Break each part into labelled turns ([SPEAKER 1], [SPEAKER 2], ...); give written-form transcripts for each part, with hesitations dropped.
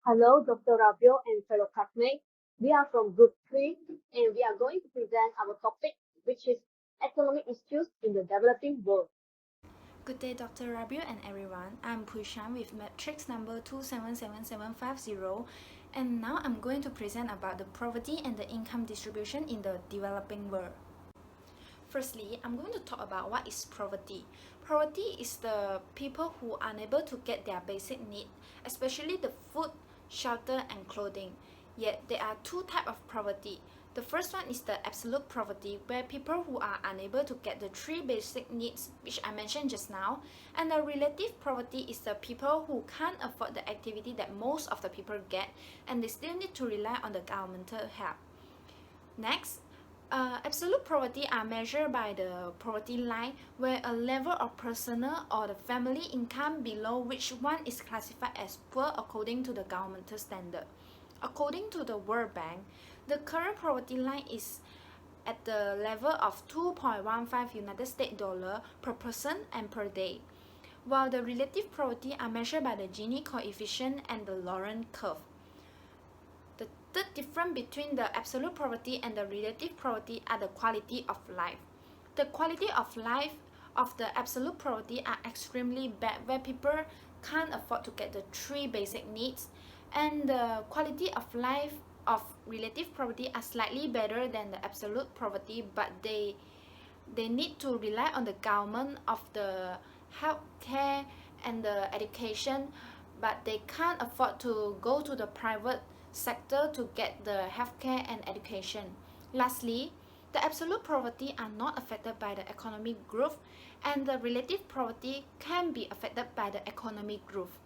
[SPEAKER 1] Hello, Dr. Rabio and fellow classmates. We are from Group 3 and we are going to present our topic, which is economic issues in the developing world.
[SPEAKER 2] Good day, Dr. Rabiu and everyone. I'm Pushan with matrix number 277750, and now I'm going to present about the poverty and the income distribution in the developing world. Firstly, I'm going to talk about what is poverty. Poverty is the people who are unable to get their basic need, especially the food, shelter, and clothing. Yet there are two types of poverty. The first one is the absolute poverty, where people who are unable to get the three basic needs which I mentioned just now, and the relative poverty is the people who can't afford the activity that most of the people get, and they still need to rely on the governmental help. Next, absolute poverty are measured by the poverty line, where a level of personal or the family income below which one is classified as poor according to the governmental standard. According to the World Bank, the current poverty line is at the level of 2.15 United States dollar per person and per day, while the relative poverty are measured by the Gini coefficient and the Laurent curve. The third difference between the absolute poverty and the relative poverty are the quality of life. The quality of life of the absolute poverty are extremely bad, where people can't afford to get the three basic needs, and the quality of life of relative poverty are slightly better than the absolute poverty, but they need to rely on the government of the healthcare and the education, but they can't afford to go to the private sector to get the healthcare and education. Lastly, the absolute poverty are not affected by the economic growth, and the relative poverty can be affected by the economic growth.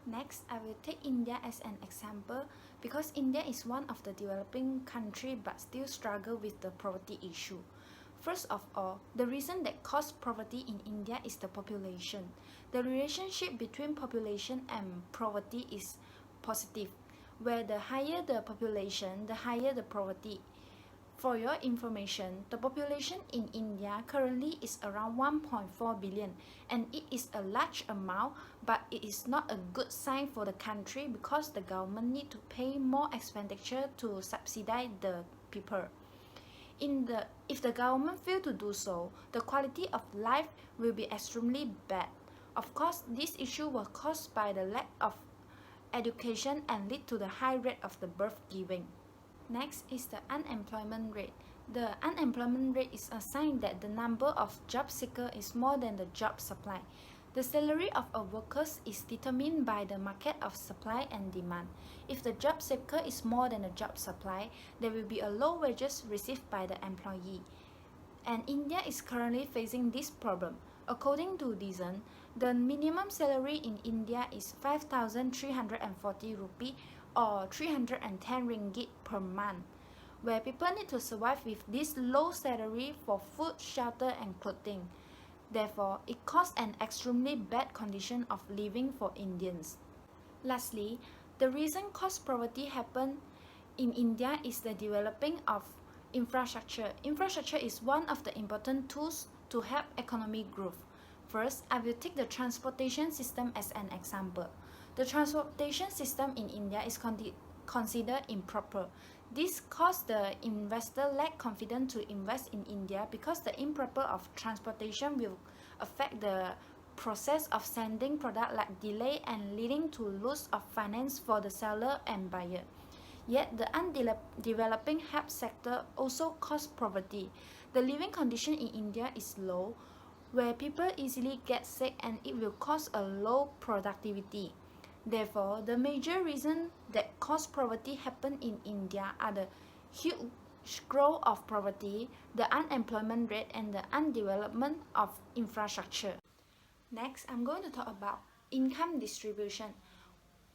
[SPEAKER 2] Next, I will take India as an example because India is one of the developing country but still struggle with the poverty issue. First of all, the reason that causes poverty in India is the population. The relationship between population and poverty is positive, where the higher the population, the higher the poverty. For your information, the population in India currently is around 1.4 billion, and it is a large amount, but it is not a good sign for the country because the government need to pay more expenditure to subsidize the people. If the government fail to do so, the quality of life will be extremely bad. Of course, this issue was caused by the lack of education and lead to the high rate of the birth giving. Next is the unemployment rate. The unemployment rate is a sign that the number of job seekers is more than the job supply. The salary of a worker is determined by the market of supply and demand. If the job seeker is more than the job supply, there will be a low wages received by the employee. And India is currently facing this problem. According to Dizon, the minimum salary in India is 5,340 rupee or 310 ringgit per month, where people need to survive with this low salary for food, shelter, and clothing. Therefore, it causes an extremely bad condition of living for Indians. Lastly, the reason cause poverty happen in India is the developing of infrastructure. Infrastructure is one of the important tools to help economic growth. First, I will take the transportation system as an example. The transportation system in India is considered improper. This caused the investor lack confidence to invest in India because the improper of transportation will affect the process of sending product like delay and leading to loss of finance for the seller and buyer. Yet the undeveloping health sector also cause poverty. The living condition in India is low, where people easily get sick and it will cause a low productivity. Therefore, the major reasons that cause poverty happen in India are the huge growth of poverty, the unemployment rate, and the undevelopment of infrastructure. Next, I'm going to talk about income distribution.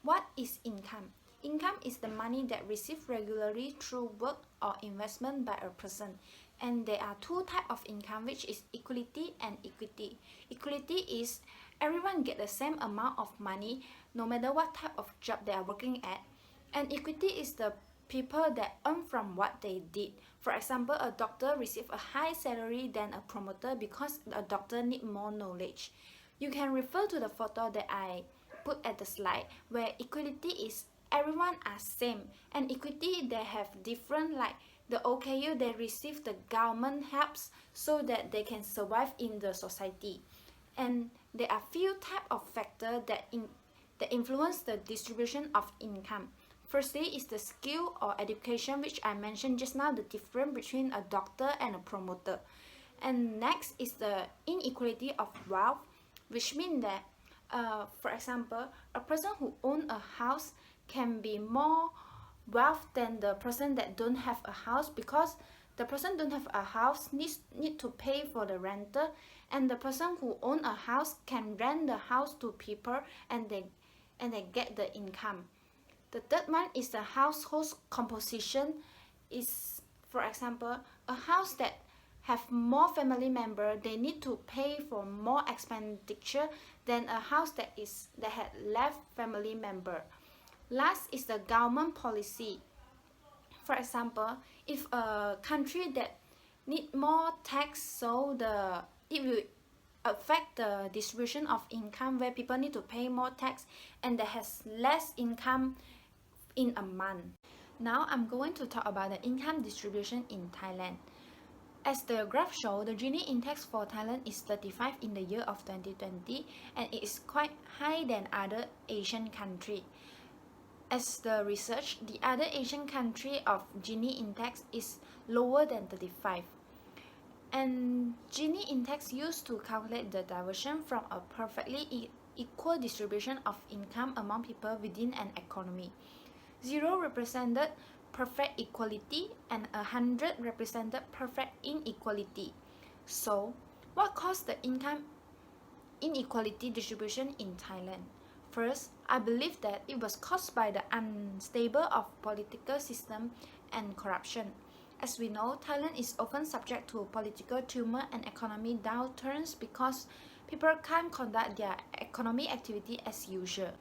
[SPEAKER 2] What is income? Income is the money that received regularly through work or investment by a person. And there are two types of income, which is equality and equity. Equality is everyone get the same amount of money no matter what type of job they are working at. And equity is the people that earn from what they did. For example, a doctor receive a high salary than a promoter because a doctor need more knowledge. You can refer to the photo that I put at the slide, where equality is everyone are same, and equity they have different, like the OKU they receive the government helps so that they can survive in the society. And there are few type of factor that influence the distribution of income. Firstly is the skill or education, which I mentioned just now, the difference between a doctor and a promoter. And next is the inequality of wealth, which means that, for example, a person who owns a house can be more wealth than the person that don't have a house, because the person don't have a house need to pay for the renter, and the person who own a house can rent the house to people, and they get the income. The third one is the household composition. Is, for example, a house that have more family member, they need to pay for more expenditure than a house that had less family member. Last is the government policy. For example, if a country that need more tax, so it will affect the distribution of income, where people need to pay more tax and that has less income in a month. Now I'm going to talk about the income distribution in Thailand. As the graph shows, the Gini index for Thailand is 35 in the year of 2020, and it is quite high than other Asian countries. As the research, the other Asian country of Gini index is lower than 35. And Gini index used to calculate the diversion from a perfectly equal distribution of income among people within an economy. 0 represented perfect equality and 100 represented perfect inequality. So, what caused the income inequality distribution in Thailand? First, I believe that it was caused by the unstable of political system and corruption. As we know, Thailand is often subject to political tumor and economic downturns because people can't conduct their economic activity as usual.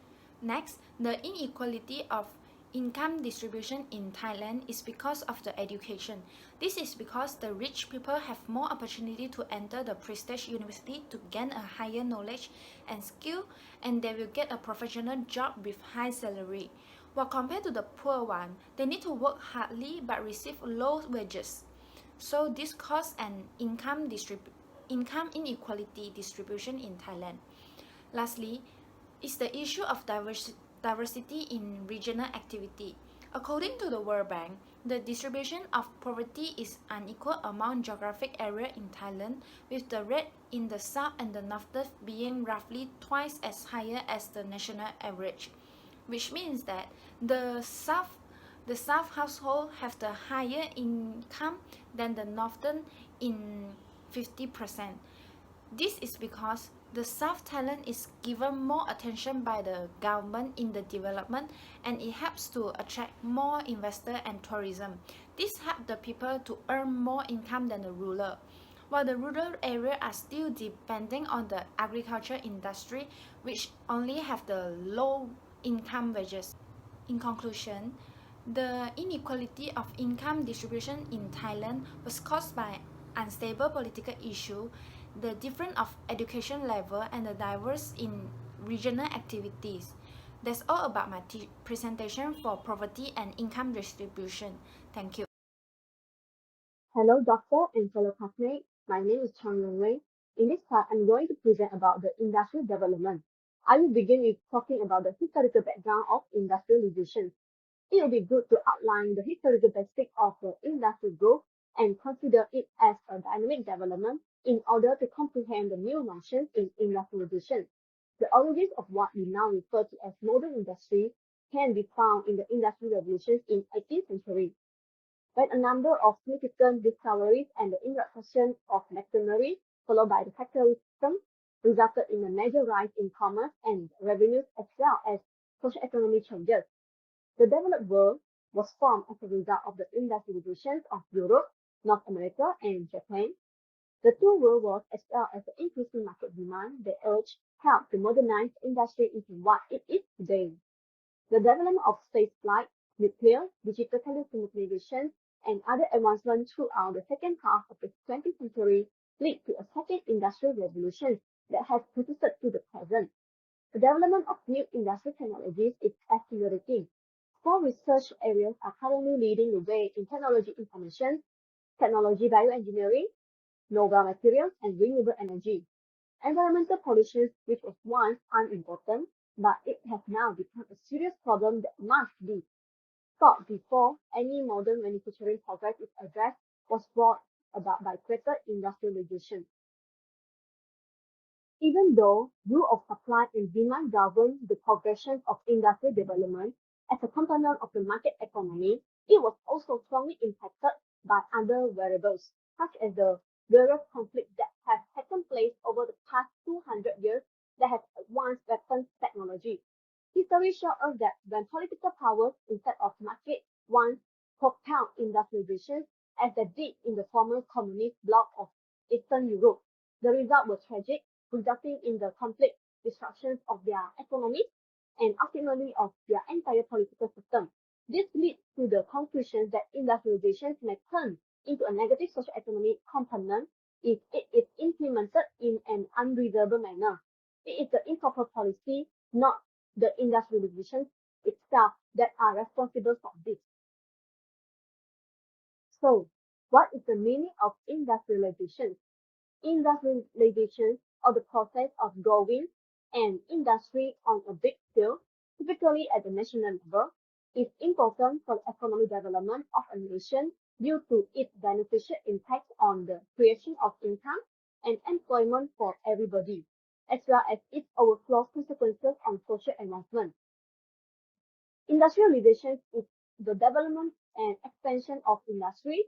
[SPEAKER 2] Next, the inequality of income distribution in Thailand is because of the education. This is because the rich people have more opportunity to enter the prestige university to gain a higher knowledge and skill, and they will get a professional job with high salary. While compared to the poor one, they need to work hardly but receive low wages. So this causes an income inequality distribution in Thailand. Lastly, is the issue of diversity in regional activity. According to the World Bank, the distribution of poverty is unequal among geographic area in Thailand, with the rate in the south and the north being roughly twice as higher as the national average, which means that the south household have the higher income than the northern in 50%. This is because the South Thailand is given more attention by the government in the development, and it helps to attract more investor and tourism. This helps the people to earn more income than the rural. While the rural area are still depending on the agriculture industry, which only have the low income wages. In conclusion, the inequality of income distribution in Thailand was caused by unstable political issue, the difference of education level, and the diverse in regional activities. That's all about my presentation for poverty and income distribution. Thank you.
[SPEAKER 1] Hello, doctor and fellow classmates. My name is Chang Yong Wei. In this part, I'm going to present about the industrial development. I will begin with talking about the historical background of industrialization. It will be good to outline the historical basics of the industrial growth and consider it as a dynamic development in order to comprehend the new notions in industrialization. The origins of what we now refer to as modern industry can be found in the industrial revolutions in 18th century, when a number of significant discoveries and the introduction of machinery, followed by the factory system, resulted in a major rise in commerce and revenues as well as socio-economic changes. The developed world was formed as a result of the industrializations of Europe, North America, and Japan. The two world wars, as well as the increasing market demand they urged, helped to modernize the industry into what it is today. The development of spaceflight, nuclear, digital telecommunications, and other advancements throughout the second half of the 20th century lead to a second industrial revolution that has persisted to the present. The development of new industrial technologies is accelerating. Four research areas are currently leading the way in technology information, technology bioengineering, novel materials, and renewable energy. Environmental pollution, which was once unimportant, but it has now become a serious problem that must be thought before any modern manufacturing progress is addressed, was brought about by greater industrialization. Even though rule of supply and demand govern the progression of industrial development as a component of the market economy, it was also strongly impacted by other variables, such as the various conflicts that have taken place over the past 200 years that have advanced weapons technology. History shows us that when political powers instead of market once propelled industrialization, as they did in the former communist bloc of Eastern Europe, the result was tragic, resulting in the complete destruction of their economy and ultimately of their entire political system. This leads to the conclusion that industrialization may turn into a negative socio-economic component if it is implemented in an unreasonable manner. It is the improper policy, not the industrialization itself, that are responsible for this. So, what is the meaning of industrialization? Industrialization, or the process of growing an industry on a big scale, typically at the national level, is important for the economic development of a nation due to its beneficial impact on the creation of income and employment for everybody, as well as its overflow consequences on social advancement. Industrialization is the development and expansion of industry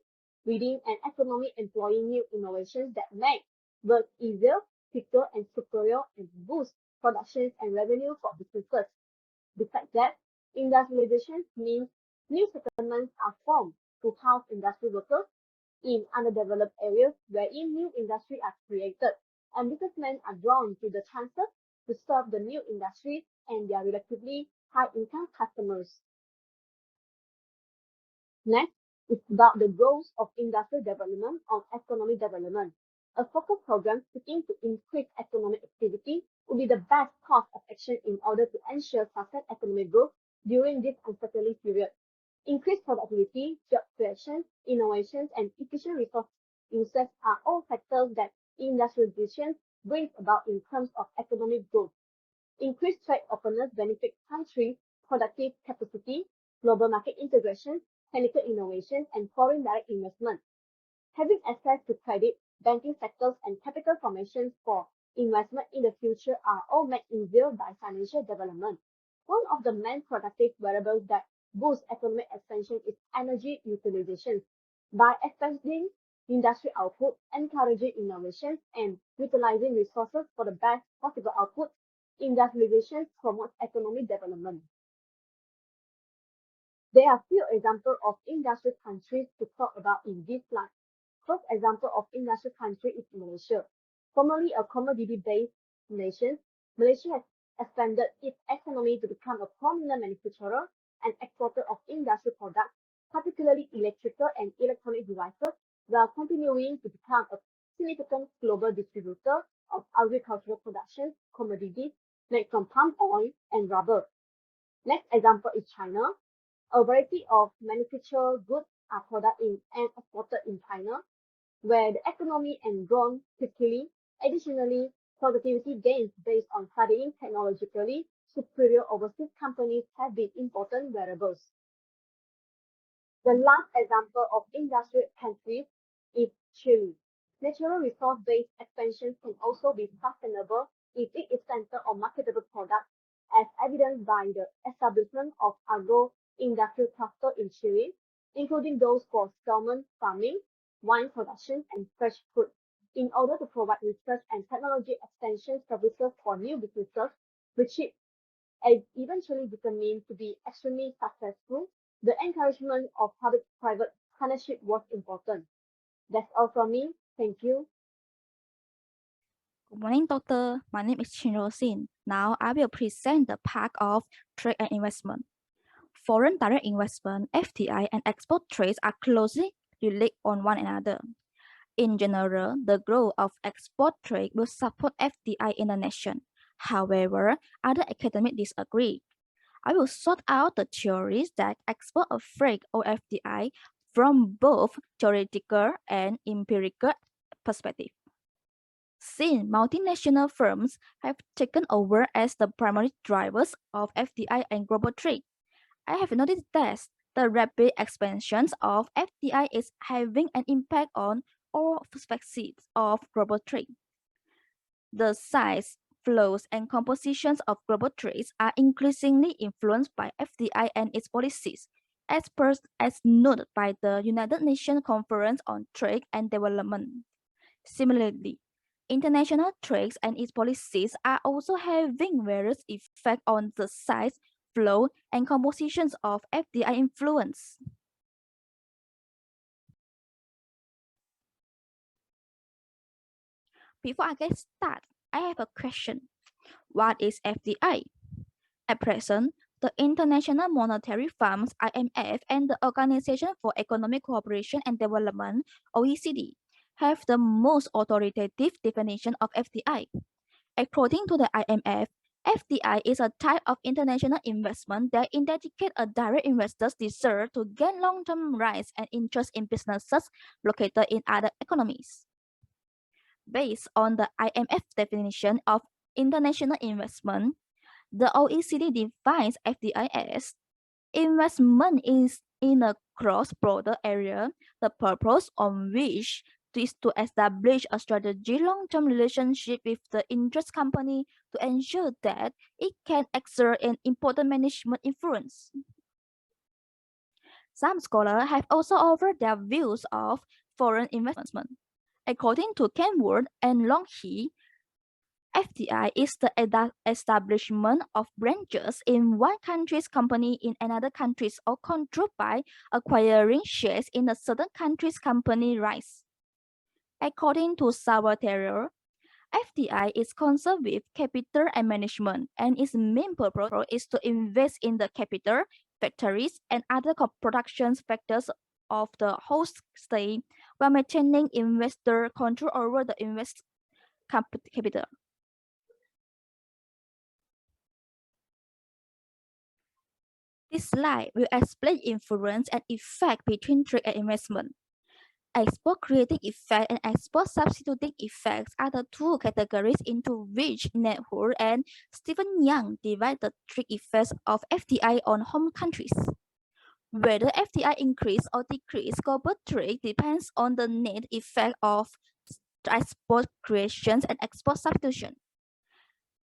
[SPEAKER 1] within an economy employing new innovations that make work easier, quicker, and superior and boost production and revenue for businesses. Besides that, industrialization means new settlements are formed to house industry workers in underdeveloped areas wherein new industry are created, and businessmen are drawn to the chances to serve the new industries and their relatively high-income customers. Next is about the goals of industrial development on economic development. A focused program seeking to increase economic activity would be the best course of action in order to ensure sustained economic growth during this uncertain period. Increased productivity, job creation, innovations, and efficient resource uses are all factors that industrialization brings about in terms of economic growth. Increased trade openness benefits countries' productive capacity, global market integration, technical innovation, and foreign direct investment. Having access to credit, banking sectors, and capital formations for investment in the future are all made easier by financial development. One of the main productive variables that boost economic expansion is energy utilization. By expanding industry output, encouraging innovations, and utilizing resources for the best possible output, industrialization promotes economic development. There are few examples of industrial countries to talk about in this slide. First example of industrial country is Malaysia. Formerly a commodity-based nation, Malaysia has expanded its economy to become a prominent manufacturer and exporter of industrial products, particularly electrical and electronic devices, while continuing to become a significant global distributor of agricultural productions, commodities made from palm oil and rubber. Next example is China. A variety of manufactured goods are produced in and exported in China, where the economy has grown quickly. Additionally, productivity gains based on studying technologically superior overseas companies have been important variables. The last example of industrial countries is Chile. Natural resource-based expansion can also be sustainable if it is centered on marketable products, as evidenced by the establishment of agro-industrial cluster in Chile, including those for salmon farming, wine production, and fresh fruit. In order to provide research and technology extension services for new businesses, which it eventually determined to be extremely successful, the encouragement of public-private partnership was important. That's all from me. Thank you.
[SPEAKER 3] Good morning, doctor. My name is Chinro Sin. Now I will present the part of trade and investment. Foreign direct investment, FDI, and export trades are closely related on one another. In general, the growth of export trade will support FDI in the nation. However, other academics disagree. I will sort out the theories that export a FRIC or FDI from both theoretical and empirical perspective. Since multinational firms have taken over as the primary drivers of FDI and global trade, I have noticed that the rapid expansion of FDI is having an impact on all facets of global trade. The size, flows, and compositions of global trades are increasingly influenced by FDI and its policies, as noted by the United Nations Conference on Trade and Development. Similarly, international trade and its policies are also having various effects on the size, flow, and compositions of FDI influence. Before I get started, I have a question. What is FDI? At present, the International Monetary Fund (IMF) and the Organization for Economic Cooperation and Development (OECD) have the most authoritative definition of FDI. According to the IMF, FDI is a type of international investment that indicates a direct investor's desire to gain long-term rights and interest in businesses located in other economies. Based on the IMF definition of international investment, the OECD defines FDI as investment is in a cross-border area, the purpose of which is to establish a strategic long-term relationship with the interest company to ensure that it can exert an important management influence. Some scholars have also offered their views of foreign investment. According to Kenworth and Longhey, FDI is the establishment of branches in one country's company in another country's or controlled by acquiring shares in a certain country's company rights. According to Salvatore, FDI is concerned with capital and management, and its main purpose is to invest in the capital, factories, and other production factors of the host state while maintaining investor control over the invest capital. This slide will explain influence and effect between trade and investment. Export creating effect and export substituting effects are the two categories into which Networth and Stephen Young divide the trade effects of FDI on home countries. Whether FDI increase or decrease global trade depends on the net effect of export creations and export substitution.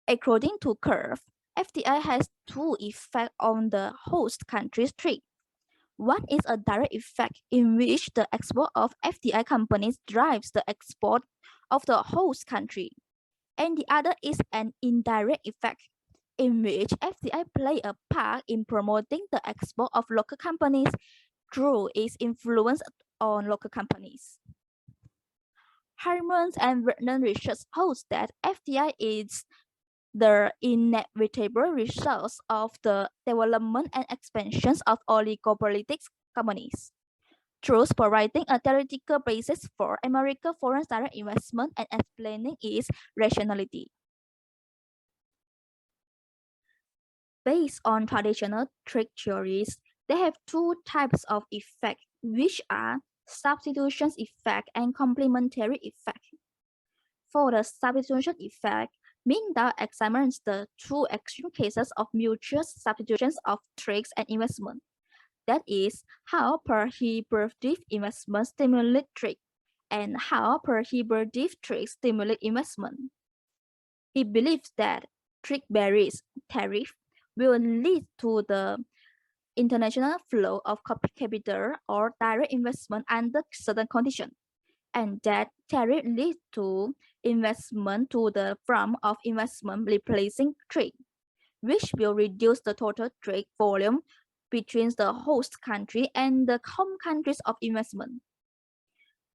[SPEAKER 3] According to Curve, FDI has two effects on the host country's trade. One is a direct effect in which the export of FDI companies drives the export of the host country, and the other is an indirect effect in which FDI play a part in promoting the export of local companies through its influence on local companies. Harmons and Vernon research holds that FDI is the inevitable results of the development and expansions of oligopolistic companies. Thus, providing a theoretical basis for American foreign direct investment and explaining its rationality. Based on traditional trade theories, they have two types of effect, which are substitution effect and complementary effect. For the substitution effect, Mingdao examines the two extreme cases of mutual substitutions of trades and investment. That is, how prohibitive investment stimulate trade, and how prohibitive trade stimulate investment. He believes that trade barriers, tariff, will lead to the international flow of capital or direct investment under certain conditions, and that tariff leads to investment to the form of investment replacing trade, which will reduce the total trade volume between the host country and the home countries of investment.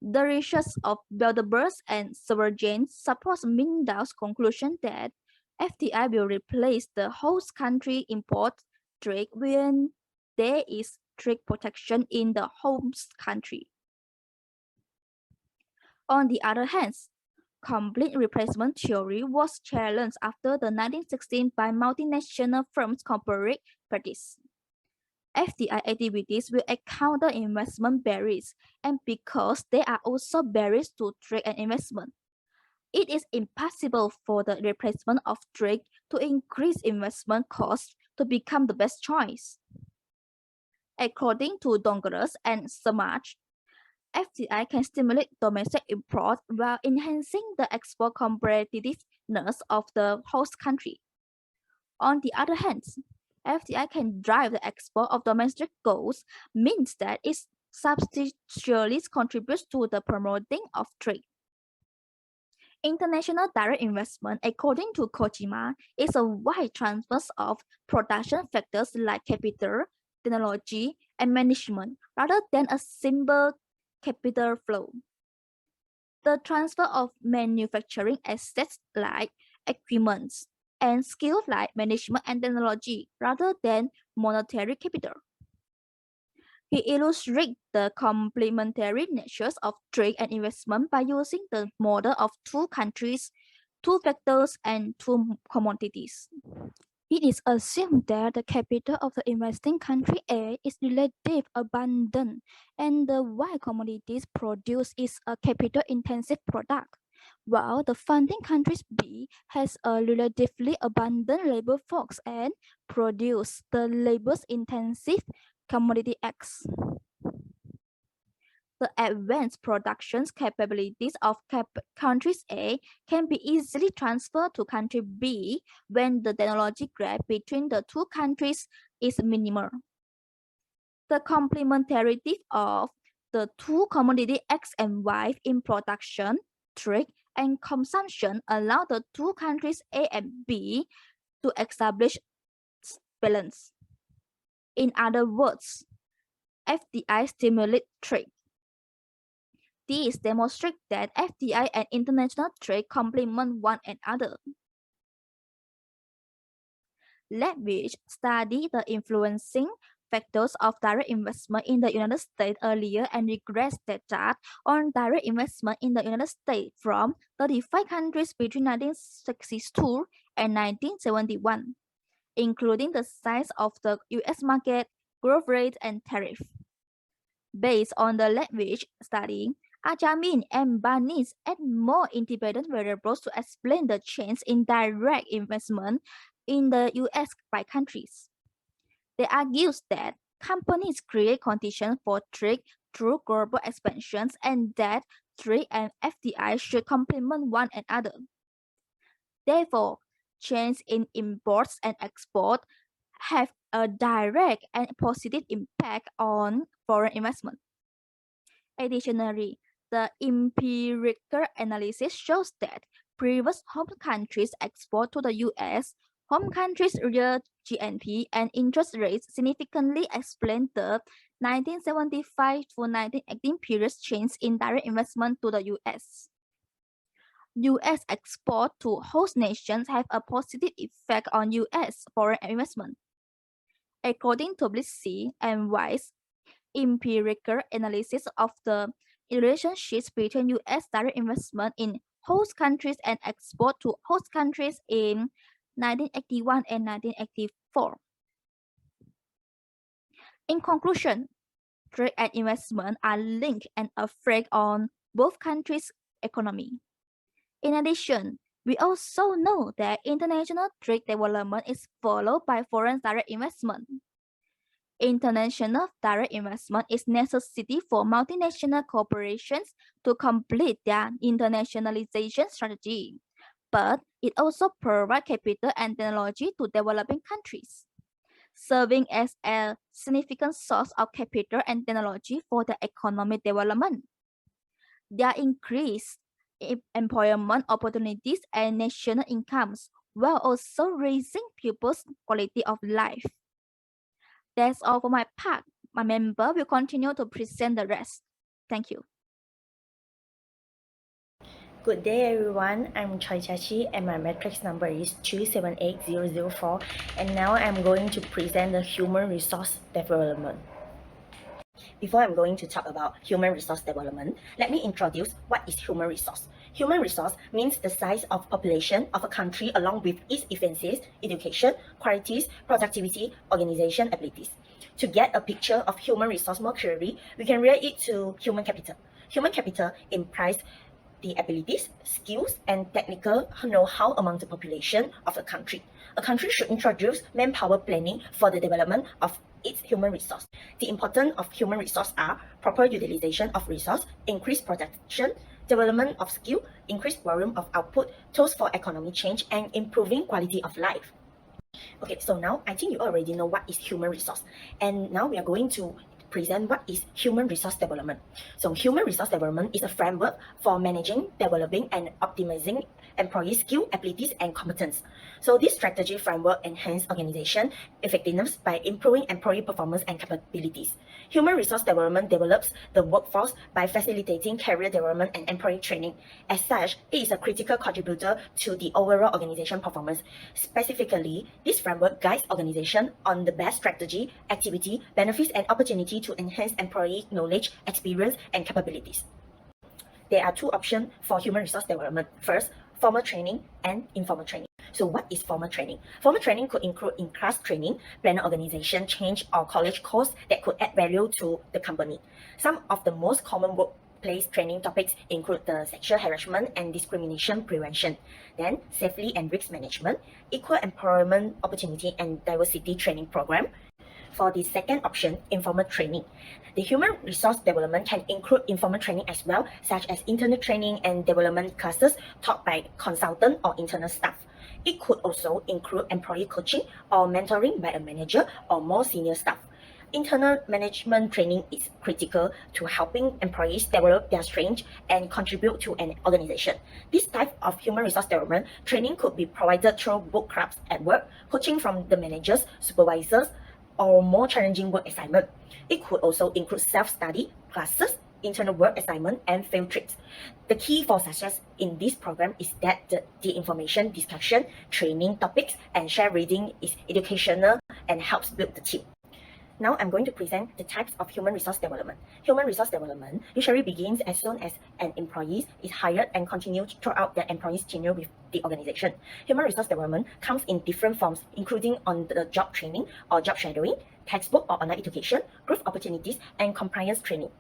[SPEAKER 3] The research of Bilderberg and Severjain supports Mingdao's conclusion that FDI will replace the host country import trade when there is trade protection in the host country. On the other hand, complete replacement theory was challenged after the 1916 by multinational firms' corporate practice. FDI activities will encounter investment barriers, and because they are also barriers to trade and investment, it is impossible for the replacement of trade to increase investment costs to become the best choice. According to Dongeras and Samaj, FDI can stimulate domestic import while enhancing the export competitiveness of the host country. On the other hand, FDI can drive the export of domestic goods, means that it substantially contributes to the promoting of trade. International direct investment, according to Kojima, is a wide transfer of production factors like capital, technology, and management, rather than a simple capital flow. The transfer of manufacturing assets like equipment and skills like management and technology, rather than monetary capital. He illustrates the complementary natures of trade and investment by using the model of two countries, two factors, and two commodities. It is assumed that the capital of the investing country A is relatively abundant, and the Y commodities produced is a capital-intensive product, while the funding country B has a relatively abundant labor force and produce the labor-intensive commodity X. The advanced production capabilities of countries A can be easily transferred to country B when the technology gap between the two countries is minimal. The complementarity of the two commodity X and Y in production, trade, and consumption allow the two countries A and B to establish balance. In other words, FDI stimulates trade. These demonstrate that FDI and international trade complement one another. Ledwidge studied the influencing factors of direct investment in the United States earlier and regressed data on direct investment in the United States from 35 countries between 1962 and 1971, including the size of the US market, growth rate, and tariff. Based on the Ledwidge study, Ajamin and Barnes add more independent variables to explain the change in direct investment in the US by countries. They argue that companies create conditions for trade through global expansions and that trade and FDI should complement one another. Therefore, change in imports and export have a direct and positive impact on foreign investment. Additionally, the empirical analysis shows that previous home countries' export to the US, home countries' real GNP, and interest rates significantly explain the 1975 to 1918 period change in direct investment to the US. US export to host nations have a positive effect on US foreign investment. According to Blissey and Weiss, empirical analysis of the relationships between US direct investment in host countries and export to host countries in 1981 and 1984. In conclusion, trade and investment are linked and affect on both countries' economy. In addition, we also know that international trade development is followed by foreign direct investment. International direct investment is necessity for multinational corporations to complete their internationalization strategy, but it also provides capital and technology to developing countries, serving as a significant source of capital and technology for the economic development. There increased employment opportunities and national incomes, while also raising people's quality of life. That's all for my part. My member will continue to present the rest. Thank you.
[SPEAKER 4] Good day everyone, I'm Choi Chachi and my matrix number is 278004 and now I'm going to present the human resource development. Before I'm going to talk about human resource development, let me introduce what is human resource. Human resource means the size of population of a country along with its efficiencies, education, qualities, productivity, organization abilities. To get a picture of human resource more clearly, we can relate it to human capital. Human capital implies the abilities, skills, and technical know-how among the population of a country. A country should introduce manpower planning for the development of its human resource. The importance of human resource are proper utilization of resource, increased production, development of skill, increased volume of output, tools for economic change, and improving quality of life. Okay, so now I think you already know what is human resource. And now we are going to present what is human resource development. So human resource development is a framework for managing, developing, and optimizing employee skill, abilities, and competence. So this strategy framework enhances organization effectiveness by improving employee performance and capabilities. Human resource development develops the workforce by facilitating career development and employee training. As such, it is a critical contributor to the overall organization performance. Specifically, this framework guides organization on the best strategy, activity, benefits, and opportunity to enhance employee knowledge, experience, and capabilities. There are two options for human resource development. First, formal training and informal training. So what is formal training? Formal training could include in-class training, planner organization change, or college course that could add value to the company. Some of the most common workplace training topics include the sexual harassment and discrimination prevention, then safety and risk management, equal employment opportunity and diversity training program. For the second option, informal training. The human resource development can include informal training as well, such as internal training and development classes taught by consultant or internal staff. It could also include employee coaching or mentoring by a manager or more senior staff. Internal management training is critical to helping employees develop their strengths and contribute to an organization. This type of human resource development training could be provided through book clubs at work, coaching from the managers, supervisors, or more challenging work assignment. It could also include self-study, classes, internal work assignment, and field trips. The key for success in this program is that the information discussion, training topics, and share reading is educational and helps build the team. Now I'm going to present the types of human resource development. Human resource development usually begins as soon as an employee is hired and continues throughout their employee's tenure with the organization. Human resource development comes in different forms, including on-the-job training or job shadowing, textbook or online education, growth opportunities, and compliance training.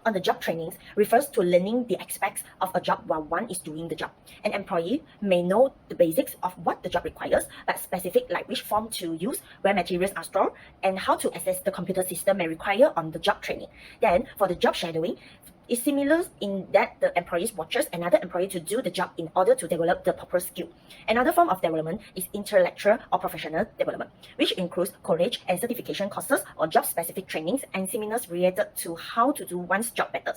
[SPEAKER 4] On-the-job trainings refers to learning the aspects of a job while one is doing the job. An employee may know the basics of what the job requires, but specific like which form to use, where materials are stored, and how to access the computer system may require on-the-job training. Then, for the job shadowing, it's similar in that the employee watches another employee to do the job in order to develop the proper skill. Another form of development is intellectual or professional development, which includes college and certification courses or job-specific trainings and seminars related to how to do one's job better.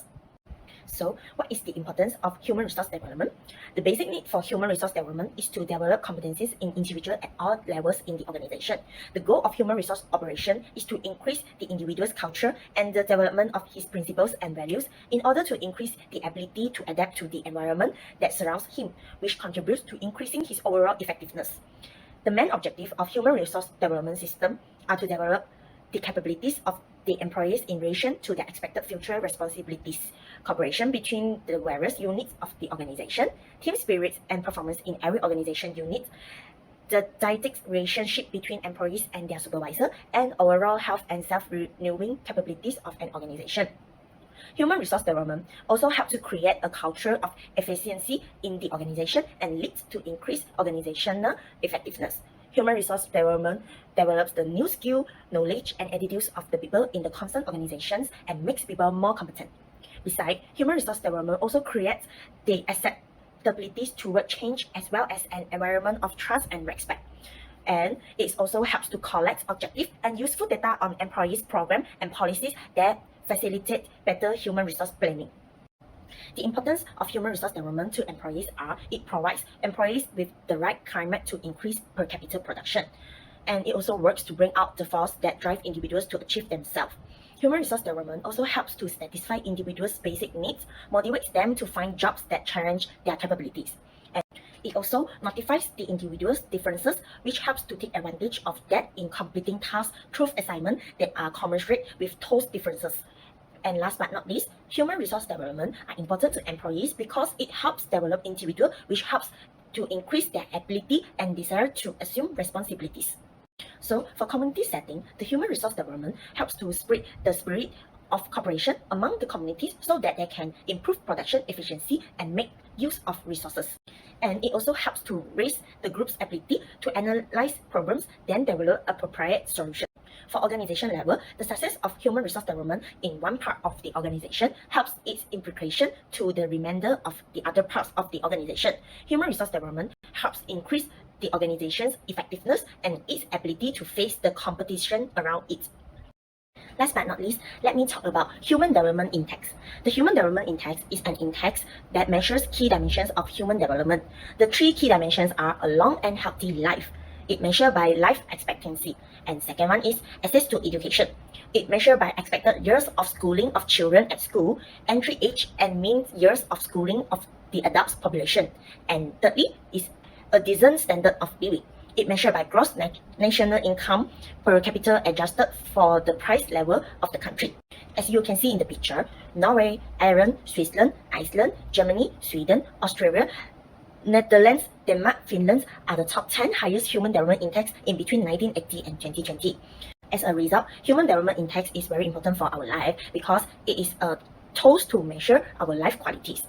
[SPEAKER 4] So, what is the importance of human resource development? The basic need for human resource development is to develop competencies in individuals at all levels in the organization. The goal of human resource operation is to increase the individual's culture and the development of his principles and values in order to increase the ability to adapt to the environment that surrounds him, which contributes to increasing his overall effectiveness. The main objective of human resource development system are to develop the capabilities of the employees in relation to their expected future responsibilities, cooperation between the various units of the organization, team spirit and performance in every organization unit, the dyadic relationship between employees and their supervisor, and overall health and self-renewing capabilities of an organization. Human resource development also helps to create a culture of efficiency in the organization and leads to increased organizational effectiveness. Human resource development develops the new skill, knowledge, and attitudes of the people in the concerned organizations and makes people more competent. Besides, human resource development also creates the acceptabilities toward change as well as an environment of trust and respect. And it also helps to collect objective and useful data on employees' program and policies that facilitate better human resource planning. The importance of human resource development to employees are it provides employees with the right climate to increase per capita production. And it also works to bring out the force that drive individuals to achieve themselves. Human resource development also helps to satisfy individuals' basic needs, motivates them to find jobs that challenge their capabilities. And it also notifies the individual's differences, which helps to take advantage of that in completing tasks through assignments that are commensurate with those differences. And last but not least, human resource development are important to employees because it helps develop individuals, which helps to increase their ability and desire to assume responsibilities. So for community setting, the human resource development helps to spread the spirit of cooperation among the communities so that they can improve production efficiency and make use of resources. And it also helps to raise the group's ability to analyze problems, then develop a appropriate solution. For organization level, the success of human resource development in one part of the organization helps its implication to the remainder of the other parts of the organization. Human resource development helps increase the organization's effectiveness and its ability to face the competition around it. Last but not least, let me talk about Human Development Index. The Human Development Index is an index that measures key dimensions of human development. The three key dimensions are a long and healthy life. It measures by life expectancy. And second one is access to education. It measures by expected years of schooling of children at school, entry age and mean years of schooling of the adults population. And thirdly is a decent standard of living. It measures by gross national income per capita adjusted for the price level of the country. As you can see in the picture, Norway, Ireland, Switzerland, Iceland, Germany, Sweden, Australia, Netherlands, Denmark, Finland are the top 10 highest Human Development Index in between 1980 and 2020. As a result, Human Development Index is very important for our life because it is a tool to measure our life qualities.